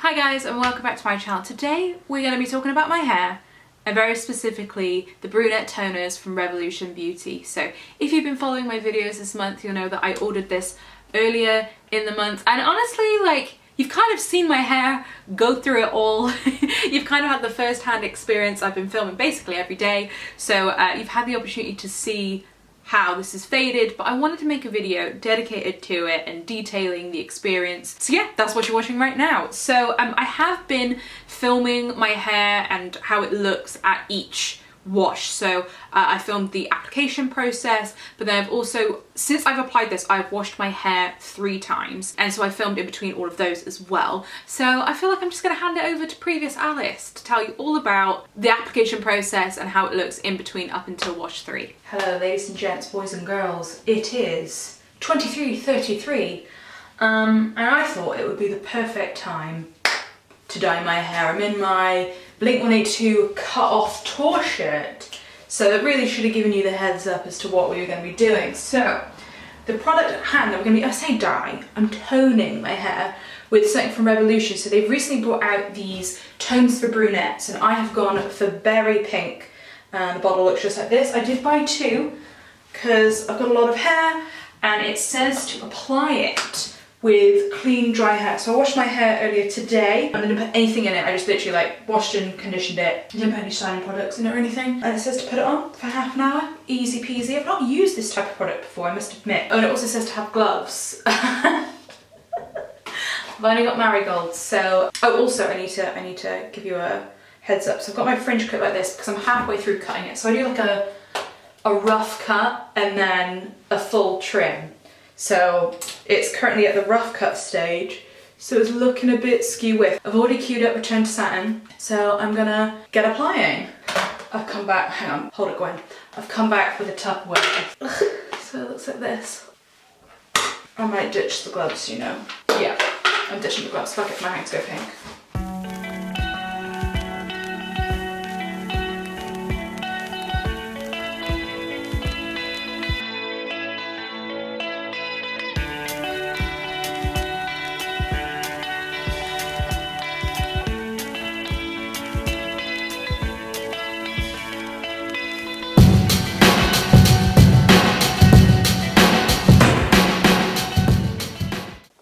Hi guys and welcome back to my channel. Today we're going to be talking about my hair and very specifically the brunette toners from Revolution Beauty. So if you've been following my videos this month, you'll know that I ordered this earlier in the month, and honestly, like, you've kind of seen my hair go through it all. You've kind of had the first-hand experience. I've been filming basically every day, so you've had the opportunity to see how this is faded, but I wanted to make a video dedicated to it and detailing the experience. So yeah, that's what you're watching right now. So I have been filming my hair and how it looks at each wash. So I filmed the application process, but then I've also, since I've applied this, I've washed my hair 3 times, and so I filmed in between all of those as well. So I feel like I'm just gonna hand it over to previous Alice to tell you all about the application process and how it looks in between up until wash 3. Hello ladies and gents, boys and girls. It is 23:33 and I thought it would be the perfect time to dye my hair. I'm in my Blink-182 cut off tour shirt, so it really should have given you the heads up as to what we were going to be doing. So the product at hand that we're going to be, I say dye, I'm toning my hair with something from Revolution. So they've recently brought out these tones for brunettes, and I have gone for berry pink, and the bottle looks just like this. I did buy 2 because I've got a lot of hair and it says to apply it with clean dry hair. So I washed my hair earlier today. I didn't put anything in it. I just literally like washed and conditioned it. I didn't put any styling products in it or anything. And it says to put it on for half an hour. Easy peasy. I've not used this type of product before, I must admit. Oh, and it also says to have gloves. I've only got marigolds, so... Oh, also I need to give you a heads up. So I've got my fringe cut like this because I'm halfway through cutting it. So I do like a rough cut and then a full trim. So it's currently at the rough cut stage, so it's looking a bit skew with. I've already queued up Return to Satin, so I'm gonna get applying. I've come back, hang on, hold it Gwen. I've come back with a Tupperware. So it looks like this. I might ditch the gloves, you know. Yeah, I'm ditching the gloves, fuck it, my hands go pink.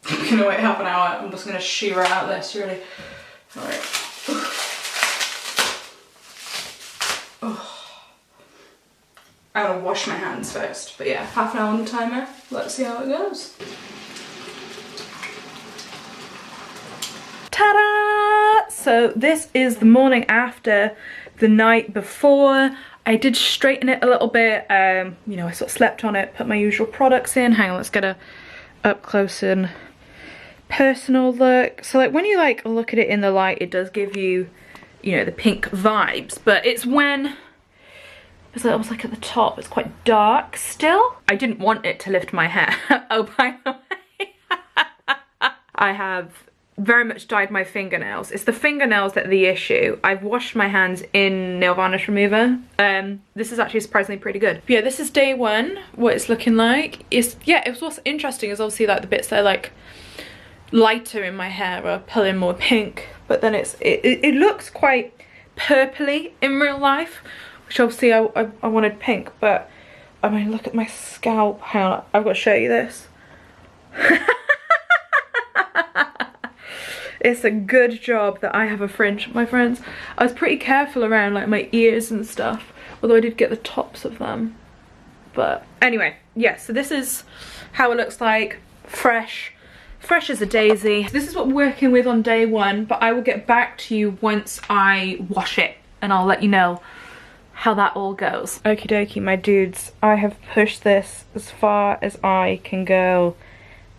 I'm gonna wait half an hour. I'm just gonna shear out this, really. Alright. I'm gonna wash my hands first. But yeah, half an hour on the timer. Let's see how it goes. Ta-da! So this is the morning after the night before. I did straighten it a little bit. You know, I sort of slept on it, put my usual products in. Hang on, let's get a up close and personal look. So like when you like look at it in the light, it does give you, you know, the pink vibes, but it's when it's almost like at the top, it's quite dark still. I didn't want it to lift my hair. Oh, by the way, I have very much dyed my fingernails. It's the fingernails that are the issue. I've washed my hands in nail varnish remover. This is actually surprisingly pretty good. But yeah, this is day 1, what it's looking like. It's, yeah, it was what's interesting is obviously like the bits that are like lighter in my hair are pulling more pink, but then it looks quite purpley in real life, which obviously I wanted pink, but I mean, look at my scalp. Hang on, I've got to show you this. It's a good job that I have a fringe, my friends. I was pretty careful around like my ears and stuff, although I did get the tops of them. But anyway, yeah, so this is how it looks like, fresh as a daisy. This is what we're working with on day 1, but I will get back to you once I wash it and I'll let you know how that all goes. Okie dokie, my dudes, I have pushed this as far as I can go.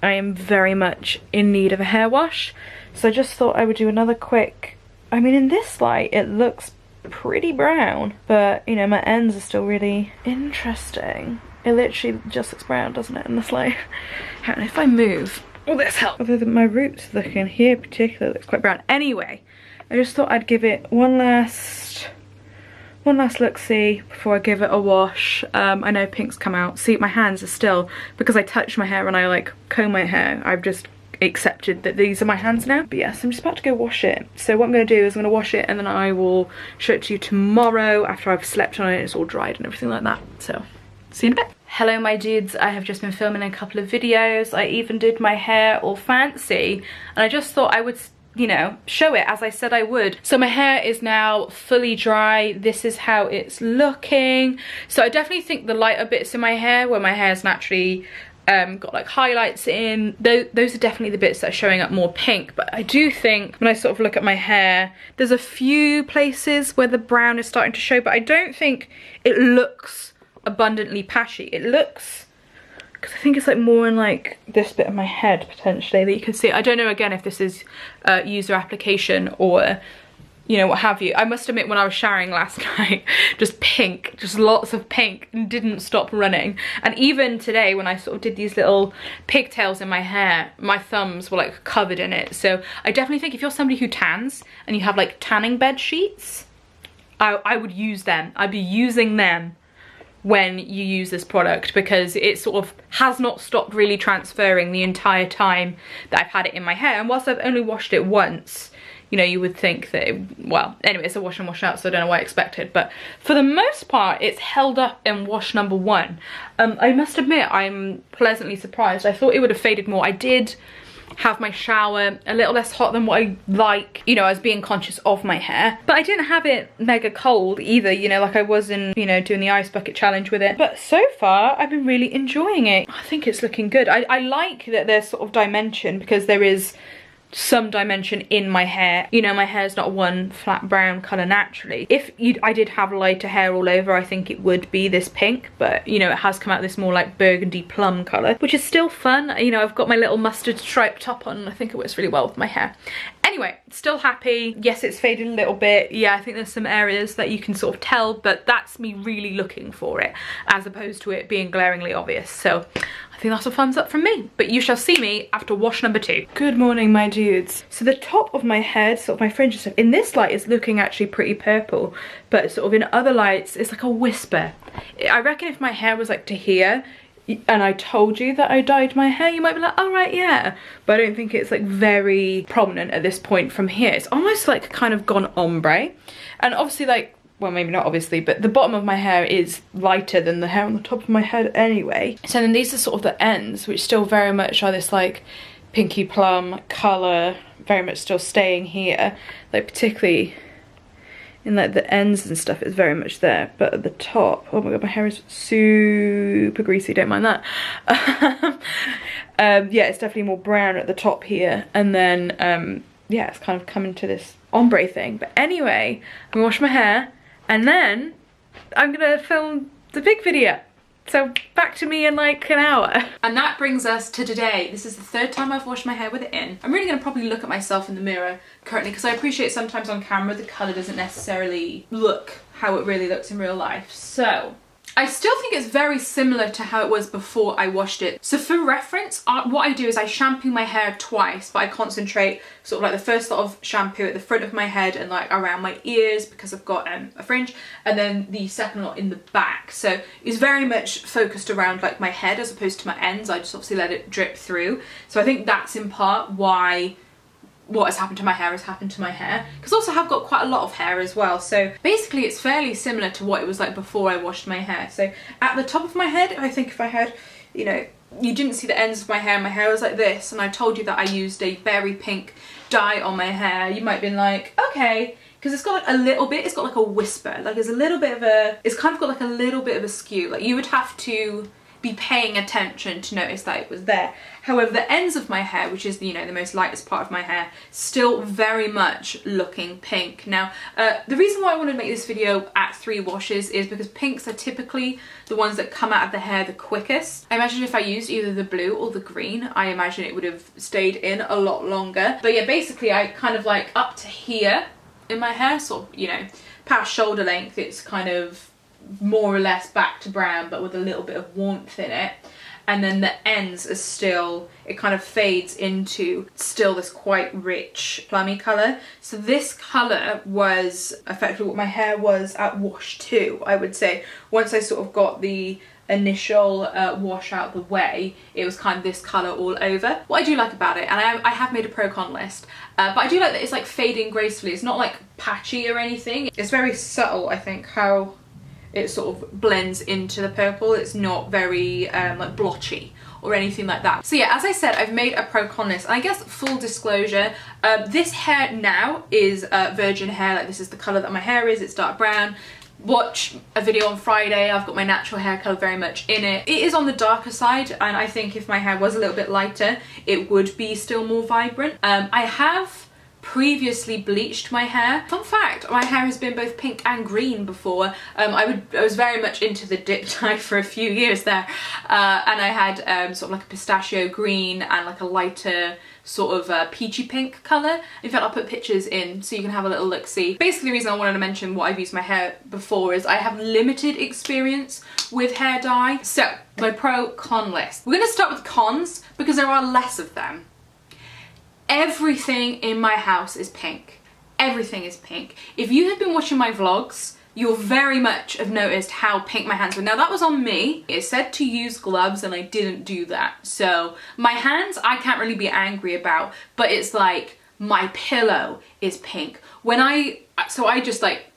I am very much in need of a hair wash, so I just thought I would do another quick, I mean, in this light it looks pretty brown, but you know, my ends are still really interesting. It literally just looks brown, doesn't it, in this light? And if I move, will this help? Other than my roots looking here particularly looks quite brown. Anyway, I just thought I'd give it one last look-see before I give it a wash. I know pink's come out. See, my hands are still, because I touch my hair and I like comb my hair, I've just accepted that these are my hands now. But yes, I'm just about to go wash it. So what I'm going to do is I'm going to wash it and then I will show it to you tomorrow after I've slept on it, it's all dried and everything like that. So see you in a bit. Hello my dudes, I have just been filming a couple of videos. I even did my hair all fancy and I just thought I would, you know, show it as I said I would. So my hair is now fully dry. This is how it's looking. So I definitely think the lighter bits in my hair, where my hair's naturally got like highlights in, those are definitely the bits that are showing up more pink. But I do think when I sort of look at my hair, there's a few places where the brown is starting to show, but I don't think it looks abundantly patchy. It looks, because I think it's like more in like this bit of my head potentially that you can see. I don't know again if this is user application or, you know, what have you. I must admit when I was showering last night, just pink, just lots of pink, and didn't stop running. And even today when I sort of did these little pigtails in my hair, my thumbs were like covered in it. So I definitely think if you're somebody who tans and you have like tanning bed sheets, I would use them. I'd be using them when you use this product, because it sort of has not stopped really transferring the entire time that I've had it in my hair. And whilst I've only washed it once, you know, you would think that it, well, anyway, it's a wash and wash out, so I don't know what I expected, but for the most part it's held up in wash number 1. I must admit I'm pleasantly surprised. I thought it would have faded more. I did have my shower a little less hot than what I like, you know, I was being conscious of my hair, but I didn't have it mega cold either, you know, like I was in, you know, doing the ice bucket challenge with it. But so far I've been really enjoying it. I think it's looking good. I like that there's sort of dimension, because there is some dimension in my hair. You know, my hair's not one flat brown colour naturally. If I did have lighter hair all over, I think it would be this pink, but you know, it has come out this more like burgundy plum colour, which is still fun. You know, I've got my little mustard striped top on and I think it works really well with my hair. Anyway, still happy. Yes, it's faded a little bit. Yeah, I think there's some areas that you can sort of tell, but that's me really looking for it as opposed to it being glaringly obvious. So I think that's a thumbs up from me, but you shall see me after wash number 2. Good morning, my dudes. So the top of my head, sort of my fringe and stuff, in this light is looking actually pretty purple, but sort of in other lights, it's like a whisper. I reckon if my hair was like to here, and I told you that I dyed my hair, you might be like, oh right, yeah. But I don't think it's like very prominent at this point from here. It's almost like kind of gone ombre. And obviously like, well maybe not obviously, but the bottom of my hair is lighter than the hair on the top of my head anyway. So then these are sort of the ends, which still very much are this like pinky plum colour, very much still staying here. Like particularly in like the ends and stuff, it's very much there, but at the top, oh my god, my hair is super greasy, don't mind that. Yeah, it's definitely more brown at the top here, and then yeah, it's kind of coming to this ombre thing. But anyway, I'm gonna wash my hair and then I'm gonna film the big video. So back to me in like an hour. And that brings us to today. This is the 3rd time I've washed my hair with it in. I'm really gonna probably look at myself in the mirror currently, because I appreciate sometimes on camera the colour doesn't necessarily look how it really looks in real life. So I still think it's very similar to how it was before I washed it. So for reference, what I do is I shampoo my hair twice, but I concentrate sort of like the first lot of shampoo at the front of my head and like around my ears because I've got a fringe, and then the second lot in the back. So it's very much focused around like my head as opposed to my ends. I just obviously let it drip through. So I think that's in part why what has happened to my hair has happened to my hair, because also I've got quite a lot of hair as well. So basically it's fairly similar to what it was like before I washed my hair. So at the top of my head, I think if I had, you know, you didn't see the ends of my hair was like this, and I told you that I used a berry pink dye on my hair, you might have been like, okay, because it's got like a little bit, it's got like a whisper, like there's a little bit of a, it's kind of got like a little bit of a skew, like you would have to be paying attention to notice that it was there. However, the ends of my hair, which is, you know, the most lightest part of my hair, still very much looking pink. Now, the reason why I wanted to make this video at 3 washes is because pinks are typically the ones that come out of the hair the quickest. I imagine if I used either the blue or the green, I imagine it would have stayed in a lot longer. But yeah, basically I kind of like up to here in my hair, sort of, you know, past shoulder length, it's kind of more or less back to brown, but with a little bit of warmth in it. And then the ends are still, it kind of fades into still this quite rich plummy colour. So this colour was effectively what my hair was at wash 2, I would say. Once I sort of got the initial wash out the way, it was kind of this colour all over. What I do like about it, and I have made a pro-con list, but I do like that it's like fading gracefully. It's not like patchy or anything. It's very subtle, I think, how it sort of blends into the purple. It's not very like blotchy or anything like that. So yeah, as I said, I've made a pro-con list. And I guess full disclosure, this hair now is virgin hair. Like, this is the colour that my hair is. It's dark brown. Watch a video on Friday. I've got my natural hair colour very much in it. It is on the darker side, and I think if my hair was a little bit lighter, it would be still more vibrant. I have previously bleached my hair. Fun fact, my hair has been both pink and green before. I was very much into the dip dye for a few years there, and I had sort of like a pistachio green and like a lighter sort of peachy pink colour. In fact, I'll put pictures in so you can have a little look-see. Basically, the reason I wanted to mention what I've used my hair before is I have limited experience with hair dye. So, my pro-con list. We're going to start with cons because there are less of them. Everything in my house is pink. Everything is pink. If you have been watching my vlogs, you'll very much have noticed how pink my hands were. Now, that was on me. It said to use gloves and I didn't do that. So my hands, I can't really be angry about, but it's like my pillow is pink. So I just like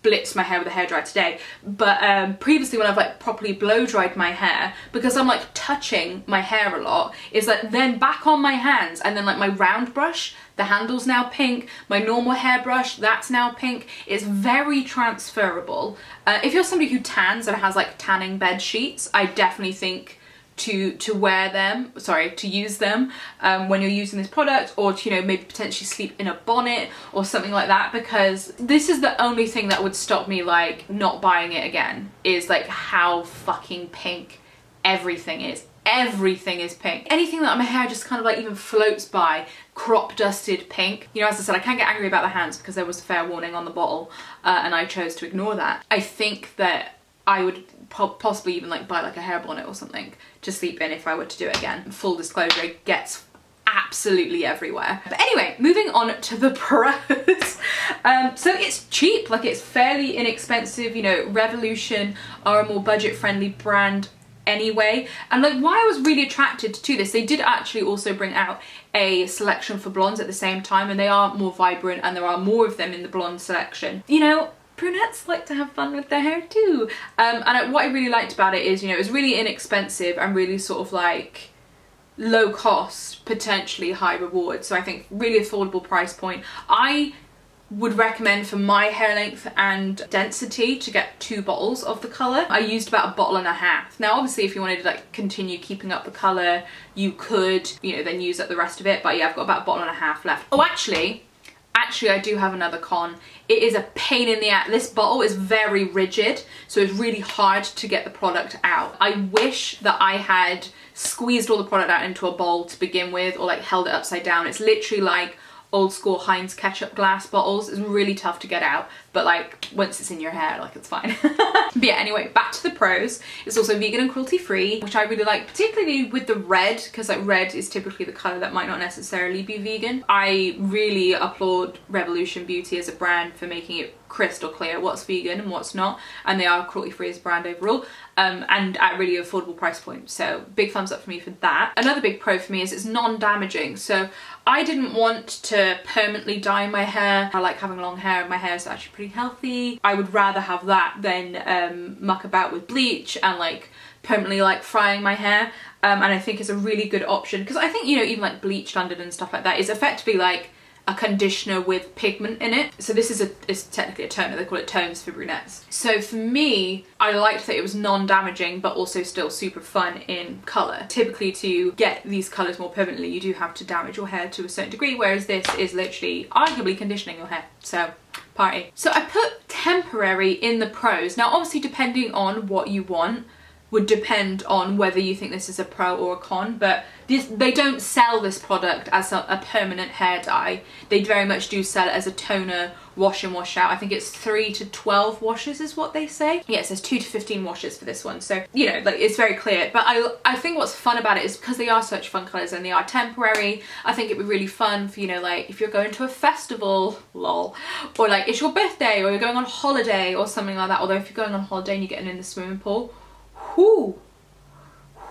blitzed my hair with a hairdryer today, but previously when I've like properly blow dried my hair, because I'm like touching my hair a lot, is that then back on my hands, and then like my round brush, the handle's now pink, my normal hairbrush, that's now pink. It's very transferable. If you're somebody who tans and has like tanning bed sheets, I definitely think to use them when you're using this product, or to, you know, maybe potentially sleep in a bonnet or something like that, because this is the only thing that would stop me like not buying it again, is like how fucking pink everything is. Everything is pink. Anything that my hair just kind of like even floats by, crop dusted pink. You know, as I said, I can't get angry about the hands because there was a fair warning on the bottle, and I chose to ignore that. I think that I would possibly even like buy like a hair bonnet or something to sleep in if I were to do it again. Full disclosure, it gets absolutely everywhere. But anyway, moving on to the pros. So it's cheap, like it's fairly inexpensive. You know, Revolution are a more budget-friendly brand anyway, and like why I was really attracted to this, they did actually also bring out a selection for blondes at the same time, and they are more vibrant and there are more of them in the blonde selection. You know, brunettes like to have fun with their hair too. And what I really liked about it is, you know, it was really inexpensive and really sort of like low cost, potentially high reward. So I think really affordable price point. I would recommend for my hair length and density to get 2 bottles of the colour. I used about 1.5 bottles. Now obviously if you wanted to like continue keeping up the colour, you could, you know, then use up the rest of it. But yeah, I've got about 1.5 bottles left. Oh, actually I do have another con. It is a pain in the ass. This bottle is very rigid, so it's really hard to get the product out. I wish that I had squeezed all the product out into a bowl to begin with, or like held it upside down. It's literally like old school Heinz ketchup glass bottles. It's really tough to get out, but like once it's in your hair, like it's fine. But yeah, anyway, back to the pros. It's also vegan and cruelty free, which I really like, particularly with the red, because like red is typically the color that might not necessarily be vegan. I really applaud Revolution Beauty as a brand for making it crystal clear what's vegan and what's not, and they are cruelty free as a brand overall, and at really affordable price point. So big thumbs up for me for that. Another big pro for me is it's non-damaging. So I didn't want to permanently dye my hair. I like having long hair and my hair is actually pretty healthy. I would rather have that than muck about with bleach and like permanently like frying my hair. And I think it's a really good option, because I think, you know, even like bleach London and stuff like that is effectively like a conditioner with pigment in it. So this is technically a toner, they call it tones for brunettes. So for me, I liked that it was non-damaging but also still super fun in colour. Typically to get these colours more permanently, you do have to damage your hair to a certain degree, whereas this is literally arguably conditioning your hair. So party. So I put temporary in the pros. Now obviously depending on what you want would depend on whether you think this is a pro or a con, but they don't sell this product as a permanent hair dye. They very much do sell it as a toner, wash and wash out. I think it's 3 to 12 washes is what they say. Yeah, it says 2 to 15 washes for this one. So, you know, like it's very clear. But I think what's fun about it is because they are such fun colours and they are temporary, I think it'd be really fun for, you know, like if you're going to a festival, lol, or like it's your birthday or you're going on holiday or something like that. Although if you're going on holiday and you're getting in the swimming pool, whoo,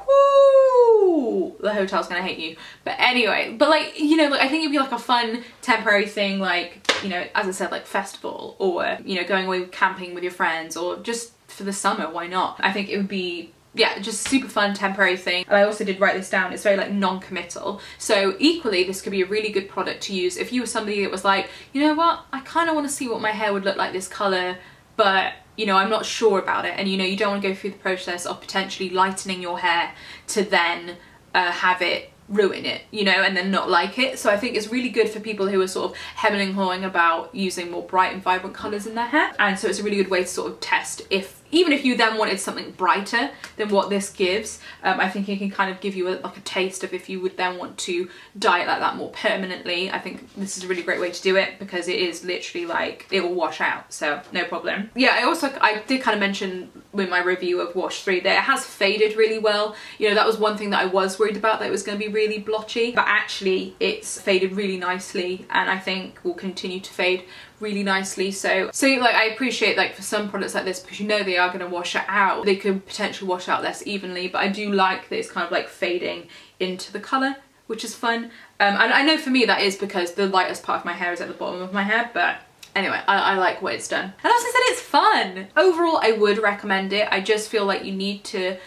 whoo, the hotel's gonna hate you. But anyway, but like, you know, like, I think it'd be like a fun temporary thing, like, you know, as I said, like festival, or, you know, going away camping with your friends, or just for the summer, why not? I think it would be, yeah, just super fun temporary thing. And I also did write this down, it's very like non-committal. So equally, this could be a really good product to use if you were somebody that was like, you know what, I kind of want to see what my hair would look like this color, but you know, I'm not sure about it. And you know, you don't want to go through the process of potentially lightening your hair to then have it ruin it, you know, and then not like it. So I think it's really good for people who are sort of hemming and hawing about using more bright and vibrant colors in their hair. And so it's a really good way to sort of test if, even if you then wanted something brighter than what this gives, I think it can kind of give you like a taste of if you would then want to dye it like that more permanently. I think this is a really great way to do it, because it is literally like, it will wash out, so no problem. Yeah, I did kind of mention with my review of Wash 3 that it has faded really well. You know, that was one thing that I was worried about, that it was going to be really blotchy, but actually it's faded really nicely, and I think will continue to fade really nicely. So like, I appreciate, like, for some products like this, because you know they are going to wash it out, they could potentially wash out less evenly, but I do like that it's kind of like fading into the colour, which is fun. And I know for me that is because the lightest part of my hair is at the bottom of my hair, but anyway, I like what it's done. And as I said, it's fun. Overall, I would recommend it. I just feel like you need to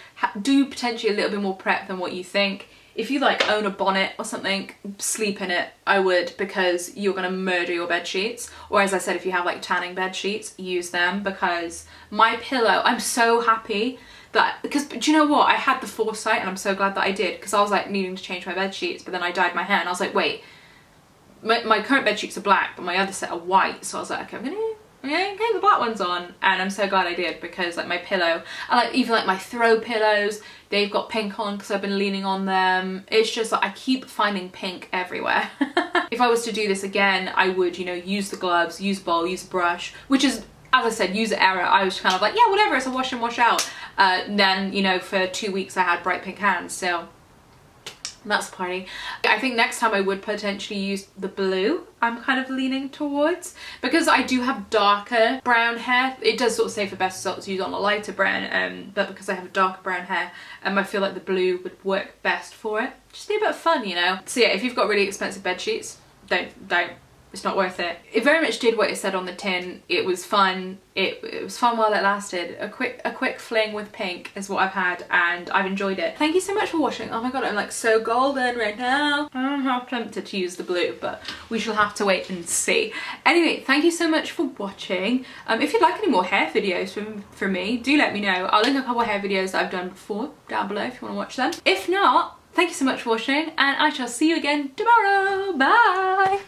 do potentially a little bit more prep than what you think. If you like own a bonnet or something, sleep in it, I would, because you're gonna murder your bed sheets. Or as I said, if you have like tanning bed sheets, use them, because my pillow, I'm so happy that, because, but do you know what? I had the foresight, and I'm so glad that I did, because I was like needing to change my bed sheets, but then I dyed my hair and I was like, wait, my current bed sheets are black, but my other set are white. So I was like, okay, I'm gonna get the black ones on, and I'm so glad I did, because like my pillow, I like even like my throw pillows, they've got pink on because I've been leaning on them. It's just like I keep finding pink everywhere. If I was to do this again, I would, you know, use the gloves, use a bowl, use a brush, which is, as I said, user error. I was kind of like, yeah, whatever, it's a wash and wash out. Then, you know, for 2 weeks I had bright pink hands, so that's a party. I think next time I would potentially use the blue, I'm kind of leaning towards, because I do have darker brown hair. It does sort of say for best results to use on a lighter brown, but because I have a darker brown hair, I feel like the blue would work best for it. Just be a bit of fun, you know. So yeah, if you've got really expensive bed sheets, don't. It's not worth it. It very much did what it said on the tin. It was fun. It was fun while it lasted. A quick fling with pink is what I've had, and I've enjoyed it. Thank you so much for watching. Oh my god, I'm like so golden right now. I'm half tempted to use the blue, but we shall have to wait and see. Anyway, thank you so much for watching. If you'd like any more hair videos from me, do let me know. I'll link a couple of hair videos that I've done before down below if you want to watch them. If not, thank you so much for watching, and I shall see you again tomorrow. Bye!